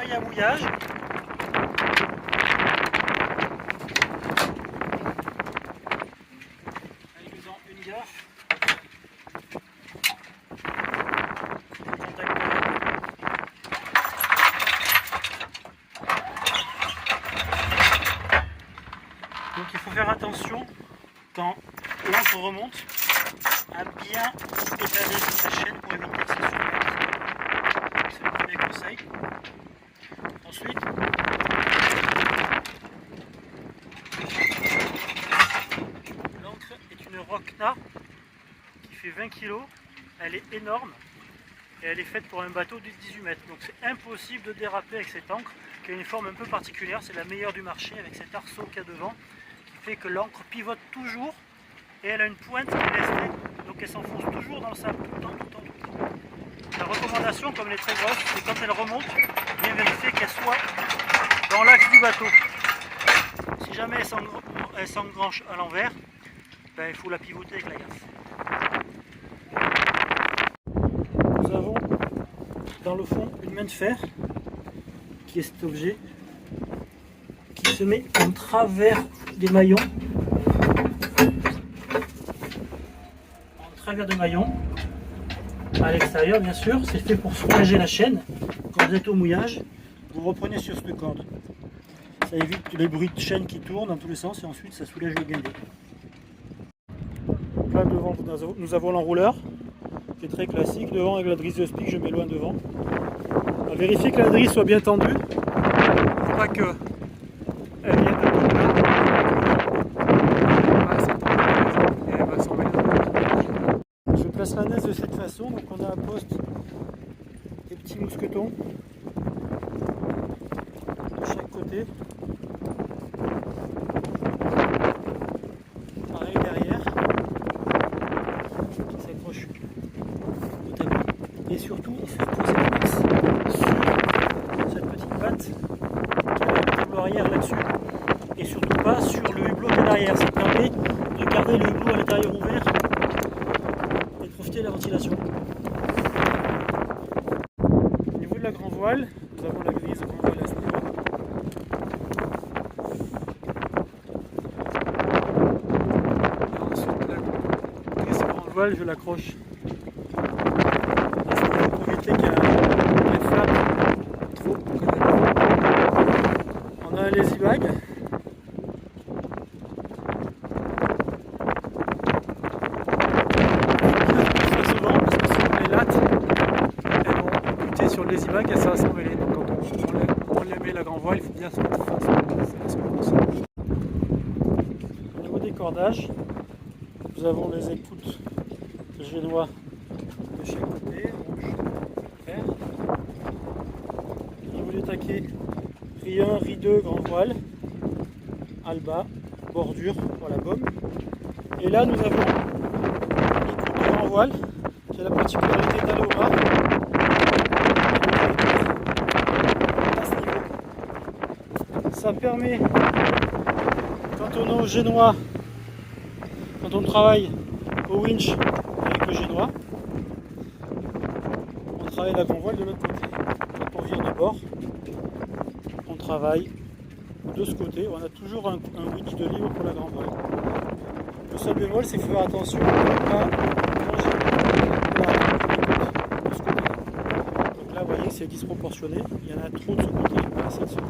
appareil à mouillage. Avec dedans une gaffe. Donc il faut faire attention quand l'encre remonte à bien étaler la chaîne pour éviter que ça surmonte. C'est le premier conseil. Ensuite, l'encre est une Rockna qui fait 20 kg. Elle est énorme et elle est faite pour un bateau de 18 mètres. Donc c'est impossible de déraper avec cette encre qui a une forme un peu particulière. C'est la meilleure du marché avec cet arceau qu'il y a devant qui fait que l'encre pivote toujours et elle a une pointe qui est restée. Donc elle s'enfonce toujours dans le sable tout le temps. La recommandation, comme elle est très grosse, c'est quand elle remonte, bien vérifier qu'elle soit dans l'axe du bateau. Si jamais elle s'engranche à l'envers, ben, il faut la pivoter avec la gaffe. Nous avons dans le fond une main de fer qui est cet objet qui se met en travers des maillons. En travers des maillons. À l'extérieur, bien sûr, c'est fait pour soulager la chaîne. Quand vous êtes au mouillage, vous reprenez sur cette corde. Ça évite les bruits de chaîne qui tournent dans tous les sens et ensuite ça soulage le guindet. Là devant, nous avons l'enrouleur qui est très classique. Devant, avec la drisse de Spic, je mets loin devant. On va vérifier que la drisse soit bien tendue. Pour pas que elle vienne de tomber. Je place la naise de cette façon, donc on a à poste des petits mousquetons de chaque côté. Pareil derrière, qui s'accroche au tableau. Et surtout, il faut poser la masse sur cette petite patte qui a le tableau arrière là-dessus. Et surtout pas sur le hublot qui est derrière. Ça permet de garder le hublot à l'intérieur ouvert et de profiter de la ventilation. Au niveau de la grand voile, nous avons la grise grand voile à ce niveau. Ensuite, la grise grand voile, je l'accroche à ce niveau pour éviter qu'il y ait un flap trop. On a un lazy bag. Sur le lazy bag et ça va s'emmêler. Donc quand on les met la grand voile, il faut bien se mettre face. Au niveau des cordages, nous avons les écoutes génois de chaque côté, rouge, vert. Au niveau des taquets, riz 1, riz 2, grand voile, alba, bordure pour la gomme. Et là nous avons l'écoute de grand voile qui a la particularité d'aller au bas. Ça permet, quand on est au génois, quand on travaille au winch avec le génois, on travaille la grand voile de l'autre côté. Quand on vire de bord, on travaille de ce côté. On a toujours un winch de libre pour la grand voile. Le seul bémol, c'est qu'il faut faire attention à ne pas manger de ce côté. Donc là, vous voyez que c'est disproportionné. Il y en a trop de ce côté, pas assez de ce côté.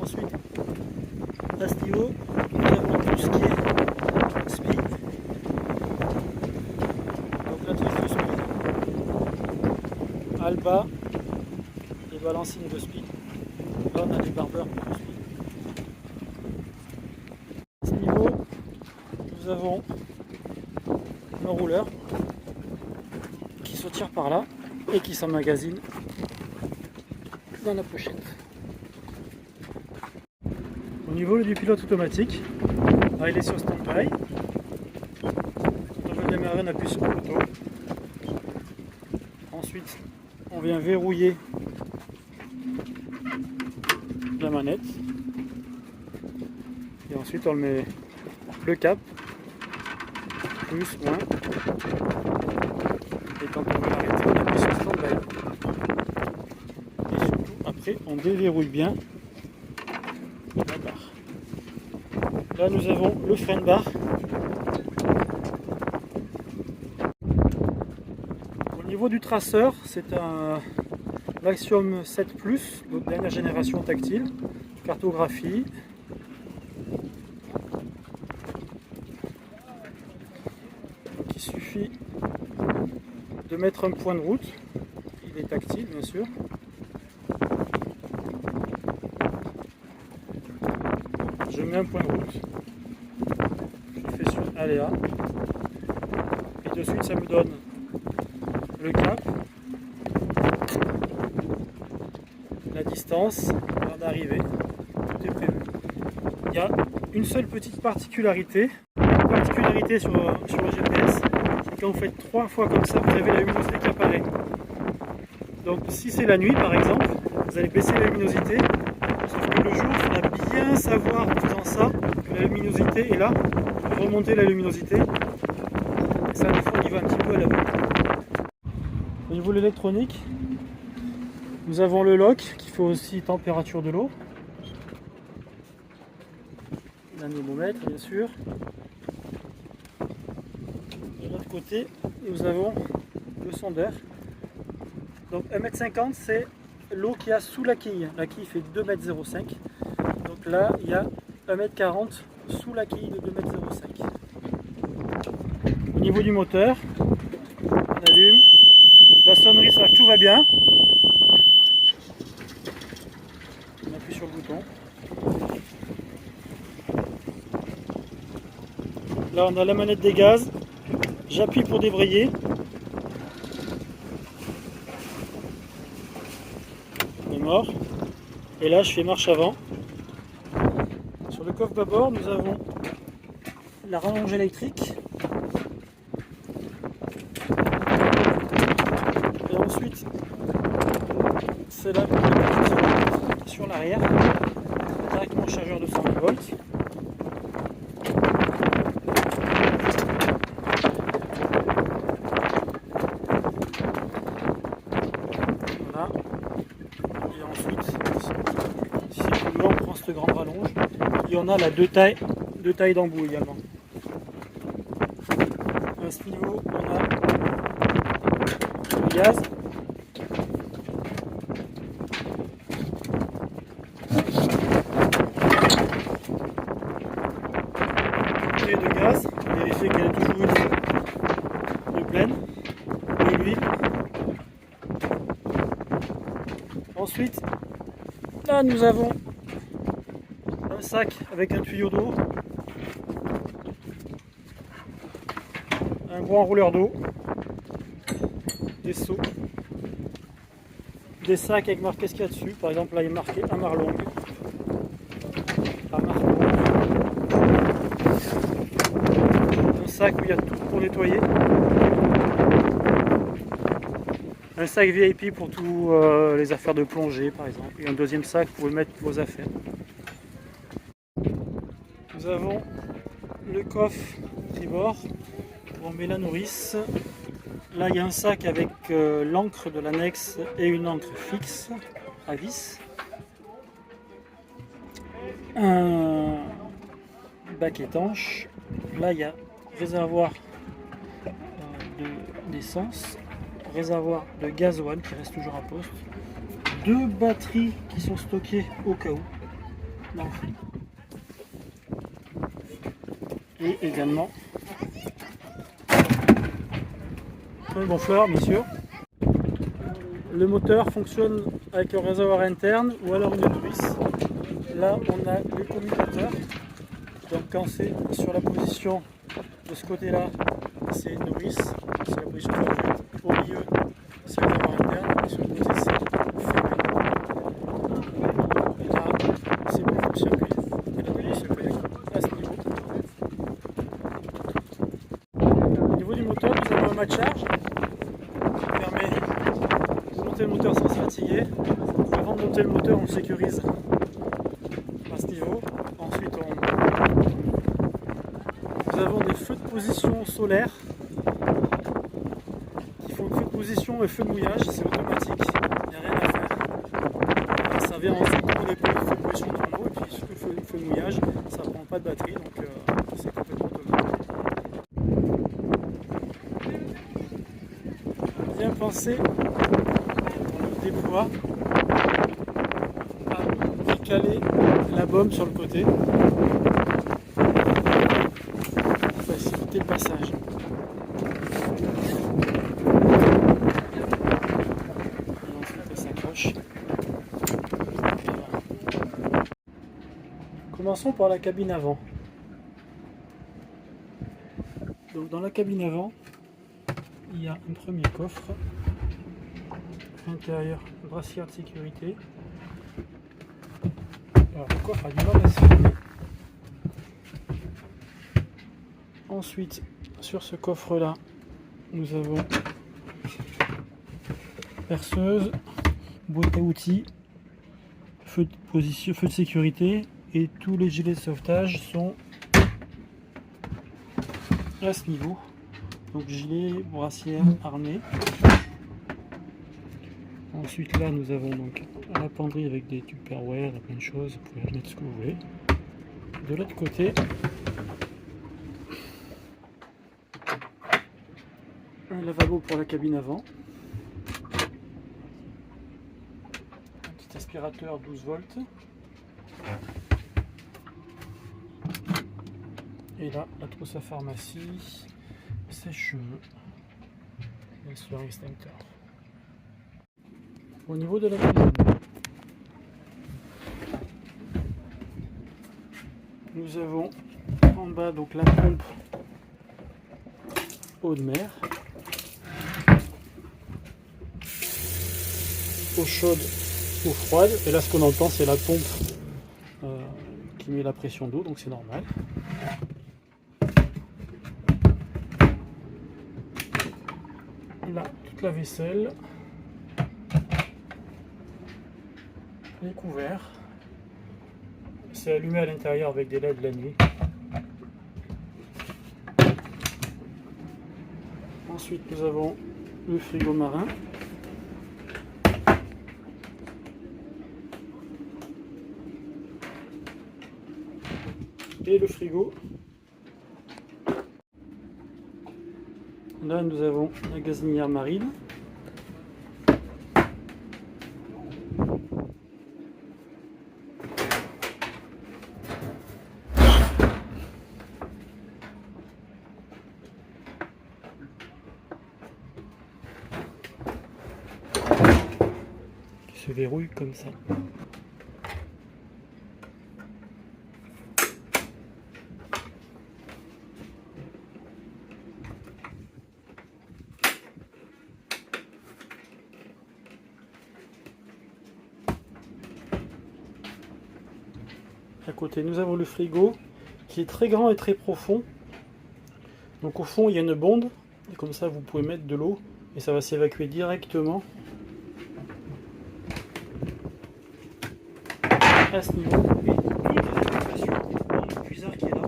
Ensuite, à ce niveau, nous avons tout ce qui est speed. Donc la triste de speed, alba, les balancines de speed. Là on a des barbeurs pour le speed. À ce niveau, nous avons l'enrouleur qui se tire par là et qui s'emmagasine dans la pochette. Au niveau du pilote automatique, là, il est sur stand-by. Quand on veut démarrer, on appuie sur le bouton. Ensuite, on vient verrouiller la manette. Et ensuite, on met le cap, plus, moins. Et quand on veut l'arrêter, on appuie sur stand-by. on déverrouille bien la barre. Là nous avons le frein de barre. Au niveau du traceur, c'est un Axiom 7 Plus, donc dernière génération tactile, cartographie. Donc il suffit de mettre un point de route, il est tactile bien sûr. Je mets un point de route, je fais sur aléa, et de suite ça me donne le cap, la distance, l'heure d'arrivée, tout est prévu. Il y a une seule petite particularité sur le GPS, c'est quand vous faites 3 fois comme ça, vous avez la luminosité qui apparaît. Donc si c'est la nuit par exemple, vous allez baisser la luminosité, sauf que le jour, il faudra bien savoir en faisant ça que la luminosité est là, remonter la luminosité. Et ça, des fois, on y va un petit peu à l'aveugle. Au niveau de l'électronique, nous avons le lock qui fait aussi température de l'eau. L'anémomètre, bien sûr. De l'autre côté, nous avons le sondeur. Donc 1,50 m, c'est l'eau qu'il y a sous la quille. La quille fait 2,05 m. Donc là, il y a 1,40 m sous la quille de 2,05 m. Au niveau du moteur, on allume. La sonnerie, ça tout va bien. On appuie sur le bouton. Là, on a la manette des gaz. J'appuie pour débrayer. On est mort. Et là, je fais marche avant. Sur le coffre bâbord, nous avons la rallonge électrique. Et ensuite, c'est là sur l'arrière, directement chargeur de 120 volts. Voilà. Et ensuite, si c'est plus loin, on prend cette grande rallonge. Et on a la deux tailles d'embout également. À ce niveau, on a le gaz. Bouteille de gaz, vérifier qu'elle est toujours de pleine, de l'huile. Ensuite, là nous avons un sac avec un tuyau d'eau, un gros enrouleur d'eau, des seaux, des sacs avec marqué ce qu'il y a dessus. Par exemple, là il est marqué Amarlong. Un sac où il y a tout pour nettoyer. Un sac VIP pour tous les affaires de plongée par exemple. Et un deuxième sac pour mettre vos affaires. Nous avons le coffre tribord où on met la nourrice. Là il y a un sac avec l'encre de l'annexe et une encre fixe à vis. Un bac étanche. Là il y a réservoir d'essence, réservoir de gasoil qui reste toujours à poste, 2 batteries qui sont stockées au cas où dans le frigo. Et également un gonfleur bien sûr. Le moteur fonctionne avec un réservoir interne ou alors une nourrice. Là on a le commutateur, donc quand c'est sur la position de ce côté là c'est une nourrice, c'est la position conjointe. Au milieu c'est le réservoir interne et sur le côté c'est fermé. Et là c'est le circuit et la nourrice se connecte à ce niveau. Au niveau du moteur nous avons un mât de charge qui permet de monter le moteur sans se fatiguer. Avant de monter le moteur on le sécurise à ce niveau. Ensuite nous avons des feux de position solaire qui font feu de position et feu de mouillage, c'est automatique, il n'y a rien à faire. Là, ça réservé ensuite pour les pressions de tonneau. Et puis le feu de mouillage, ça prend pas de batterie, donc c'est complètement autonome. Bien pensé, on le déploie à décaler la bombe sur le côté pour faciliter le passage. Commençons par la cabine avant. Donc dans la cabine avant, il y a un premier coffre. À l'intérieur, brassière de sécurité. Alors le coffre a du mal à se fermer. Ensuite, sur ce coffre-là, nous avons perceuse, boîte à outils, feu de position, feu de sécurité, et tous les gilets de sauvetage sont à ce niveau. Donc gilet, brassière, harnais. Ensuite là nous avons donc la penderie avec des tupperware et plein de choses, vous pouvez mettre ce que vous voulez. De l'autre côté, un lavabo pour la cabine avant. Un petit aspirateur 12 volts. Et là, la trousse à pharmacie, sèche-cheveux et le slurry extincteur. Au niveau de la cuisine, nous avons en bas donc la pompe eau de mer, eau chaude, eau froide, et là ce qu'on entend c'est la pompe qui met la pression d'eau, donc c'est normal. Là, toute la vaisselle, les couverts, c'est allumé à l'intérieur avec des LED la nuit. Ensuite nous avons le frigo marin, et le frigo. Là nous avons la gazinière marine. Qui se verrouille comme ça. À côté, nous avons le frigo qui est très grand et très profond. Donc au fond, il y a une bonde. Et comme ça, vous pouvez mettre de l'eau et ça va s'évacuer directement à ce niveau. Et toutes les évacuations dans le puisard qui est là.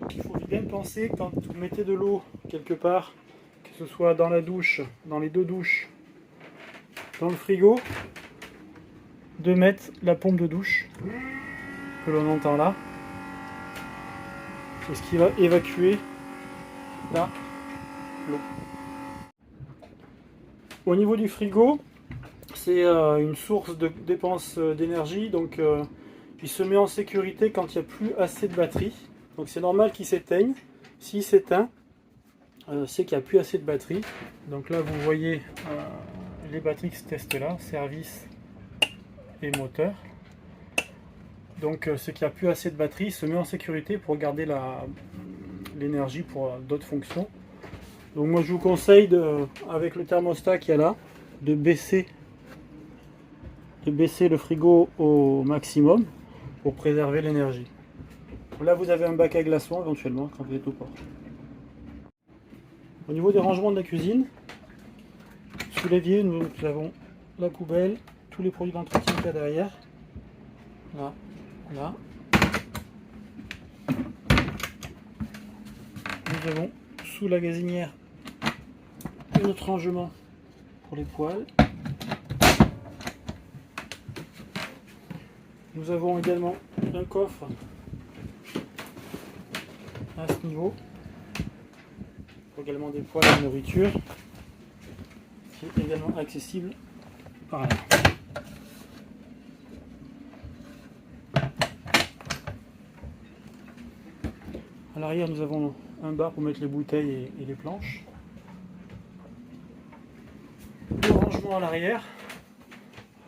Donc il faut bien penser quand vous mettez de l'eau quelque part, que ce soit dans la douche, dans les deux douches, dans le frigo, de mettre la pompe de douche que l'on entend là, c'est ce qui va évacuer là l'eau. Au niveau du frigo, c'est une source de dépense d'énergie, donc il se met en sécurité quand il n'y a plus assez de batterie. Donc c'est normal qu'il s'éteigne. S'il s'éteint, c'est qu'il n'y a plus assez de batterie. Donc là vous voyez les batteries qui se testent là, service et moteur. Donc c'est qu'il n'y a plus assez de batterie, il se met en sécurité pour garder l'énergie pour d'autres fonctions. Donc moi je vous conseille, avec le thermostat qu'il y a là, de baisser le frigo au maximum pour préserver l'énergie. Là vous avez un bac à glaçons éventuellement quand vous êtes au port. Au niveau des rangements de la cuisine, sous l'évier nous avons la poubelle, tous les produits d'entretien qu'il y a derrière. Là. Là, nous avons sous la gazinière un autre rangement pour les poêles. Nous avons également un coffre à ce niveau, également des poêles de nourriture, qui est également accessible par là. À l'arrière, nous avons un bar pour mettre les bouteilles et les planches. Le rangement à l'arrière,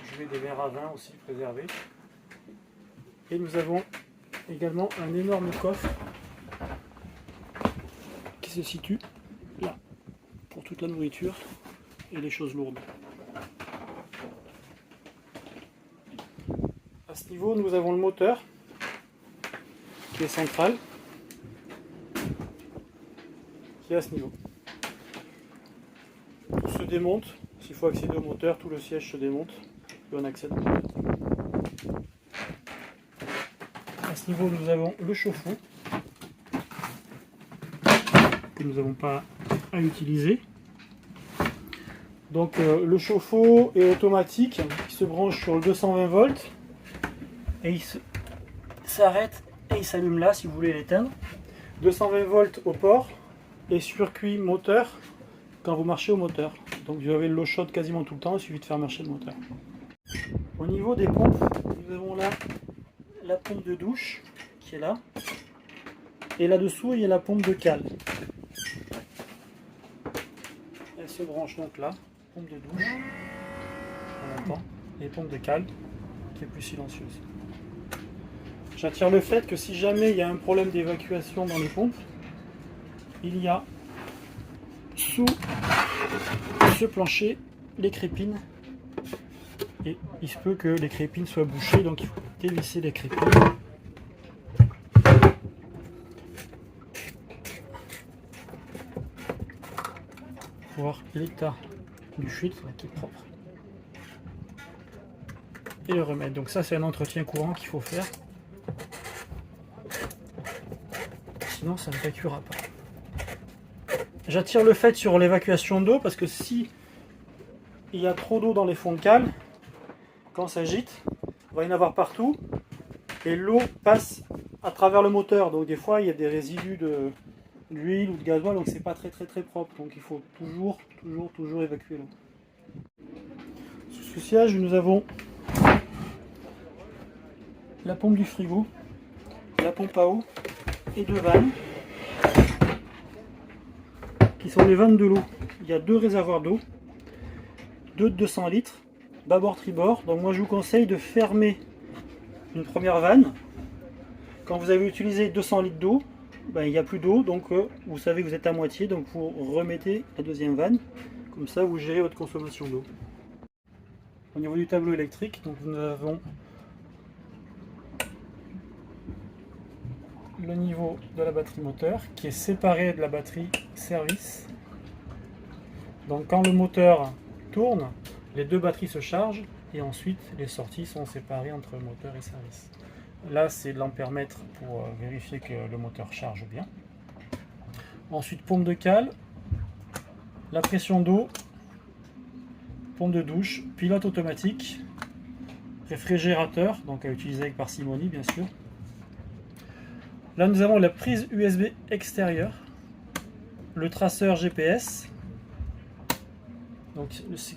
je mets des verres à vin aussi préservés. Et nous avons également un énorme coffre qui se situe là, pour toute la nourriture et les choses lourdes. À ce niveau, nous avons le moteur qui est central, qui est à ce niveau. Tout se démonte, s'il faut accéder au moteur, tout le siège se démonte et on accède au moteur. À ce niveau, nous avons le chauffe-eau que nous n'avons pas à utiliser. Donc le chauffe-eau est automatique, il se branche sur le 220 volts et il s'arrête et il s'allume là si vous voulez l'éteindre. 220 volts au port et circuit moteur quand vous marchez au moteur. Donc vous avez l'eau chaude quasiment tout le temps, il suffit de faire marcher le moteur. Au niveau des pompes, nous avons là la pompe de douche qui est là, et là-dessous il y a la pompe de cale. Elle se branche donc là, pompe de douche, on entend, et pompe de cale qui est plus silencieuse. J'attire le fait que si jamais il y a un problème d'évacuation dans les pompes, il y a sous ce plancher les crépines, et il se peut que les crépines soient bouchées, donc il faut dévisser les crépines. Pour voir l'état du filtre qui est propre et le remettre. Donc ça c'est un entretien courant qu'il faut faire, sinon ça ne évacuera pas. J'attire le fait sur l'évacuation d'eau parce que si il y a trop d'eau dans les fonds de cale, quand ça agite, il va y en avoir partout et l'eau passe à travers le moteur. Donc des fois il y a des résidus d'huile ou de gasoil, donc c'est pas très propre. Donc il faut toujours évacuer l'eau. Sous ce siège, nous avons la pompe du frigo, la pompe à eau et deux vannes qui sont les vannes de l'eau. Il y a deux réservoirs d'eau, deux de 200 litres, bâbord tribord. Donc moi je vous conseille de fermer une première vanne. Quand vous avez utilisé 200 litres d'eau, ben, il n'y a plus d'eau, donc vous savez que vous êtes à moitié, donc vous remettez la deuxième vanne, comme ça vous gérez votre consommation d'eau. Au niveau du tableau électrique, donc nous avons le niveau de la batterie moteur qui est séparé de la batterie service. Donc quand le moteur tourne, les deux batteries se chargent et ensuite les sorties sont séparées entre moteur et service. Là c'est l'ampèremètre pour vérifier que le moteur charge bien. Ensuite pompe de cale, la pression d'eau, pompe de douche, pilote automatique, réfrigérateur, donc à utiliser avec parcimonie bien sûr. Là nous avons la prise USB extérieure, le traceur GPS, donc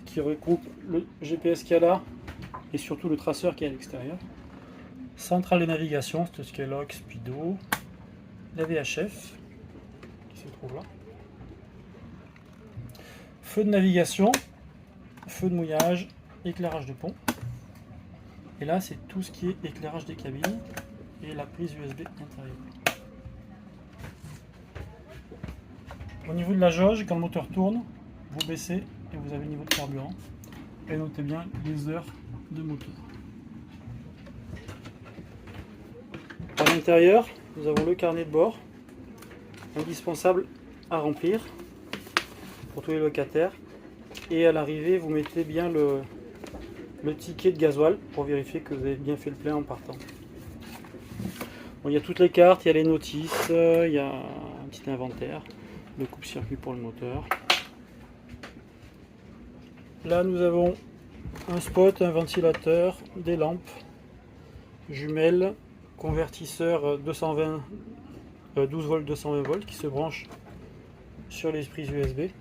qui regroupe le GPS qu'il y a là et surtout le traceur qui est à l'extérieur. Centrale de navigation, c'est ce qui est log, speedo, la VHF qui se trouve là. Feu de navigation, feu de mouillage, éclairage de pont. Et là c'est tout ce qui est éclairage des cabines et la prise USB intérieure. Au niveau de la jauge, quand le moteur tourne, vous baissez et vous avez le niveau de carburant. Et notez bien les heures de moteur. À l'intérieur, nous avons le carnet de bord, indispensable à remplir pour tous les locataires. Et à l'arrivée, vous mettez bien le ticket de gasoil pour vérifier que vous avez bien fait le plein en partant. Bon, il y a toutes les cartes, il y a les notices, il y a un petit inventaire, le coupe-circuit pour le moteur. Là, nous avons un spot, un ventilateur, des lampes jumelle, convertisseur 220, 12 volts 220 volts qui se branche sur les prises USB.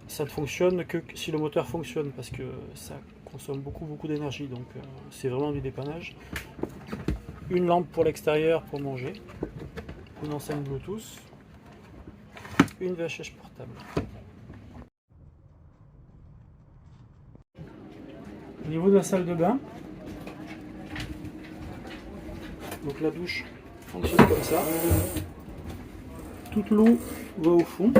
Ça ne fonctionne que si le moteur fonctionne parce que ça consomme beaucoup d'énergie, donc c'est vraiment du dépannage. Une lampe pour l'extérieur pour manger, une enceinte Bluetooth, une VHF portable. Au niveau de la salle de bain, donc la douche fonctionne comme ça. Toute l'eau va au fond.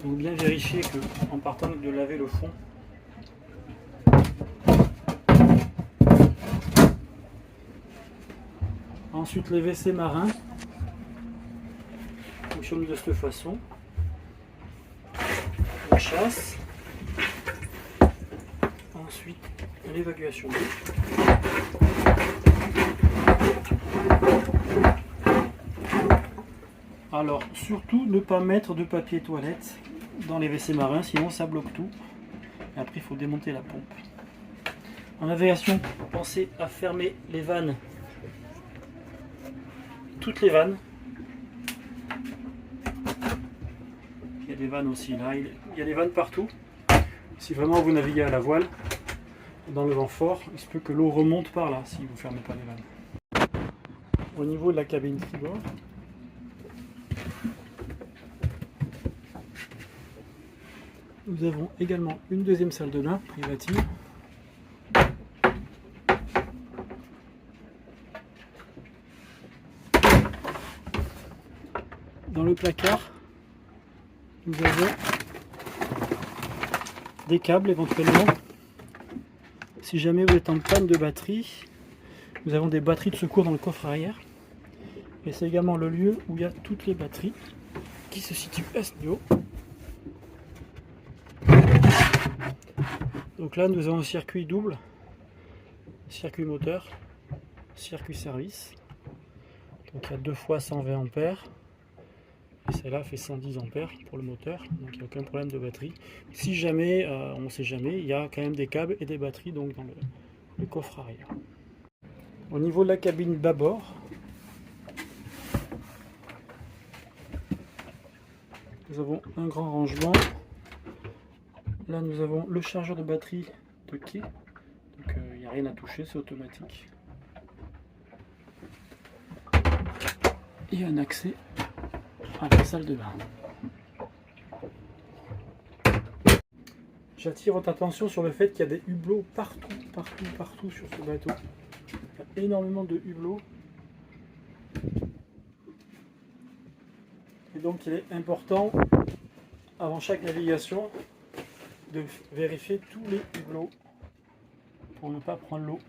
Donc bien vérifier que en partant de laver le fond, ensuite les WC marins fonctionnent de cette façon. La chasse, ensuite l'évacuation d'eau. Alors surtout ne pas mettre de papier toilette dans les WC marins, sinon ça bloque tout. Et après il faut démonter la pompe. En navigation, pensez à fermer les vannes, toutes les vannes. Il y a des vannes aussi là, il y a des vannes partout. Si vraiment vous naviguez à la voile, dans le vent fort, il se peut que l'eau remonte par là si vous ne fermez pas les vannes. Au niveau de la cabine tribord, nous avons également une deuxième salle de bain privative. Dans le placard, nous avons des câbles éventuellement. Si jamais vous êtes en panne de batterie, nous avons des batteries de secours dans le coffre arrière. Et c'est également le lieu où il y a toutes les batteries qui se situent à ce niveau. Donc là nous avons un circuit double, circuit moteur, circuit service. Donc il y a 2 fois 120 ampères. Et celle-là fait 110 ampères pour le moteur, donc il n'y a aucun problème de batterie. Si jamais, on ne sait jamais, il y a quand même des câbles et des batteries donc dans le coffre arrière. Au niveau de la cabine bâbord, nous avons un grand rangement. Là nous avons le chargeur de batterie de quai, donc il n'y a rien à toucher, c'est automatique. Et un accès à la salle de bain. J'attire votre attention sur le fait qu'il y a des hublots partout sur ce bateau. Il y a énormément de hublots. Et donc il est important, avant chaque navigation, de vérifier tous les hublots pour ne pas prendre l'eau.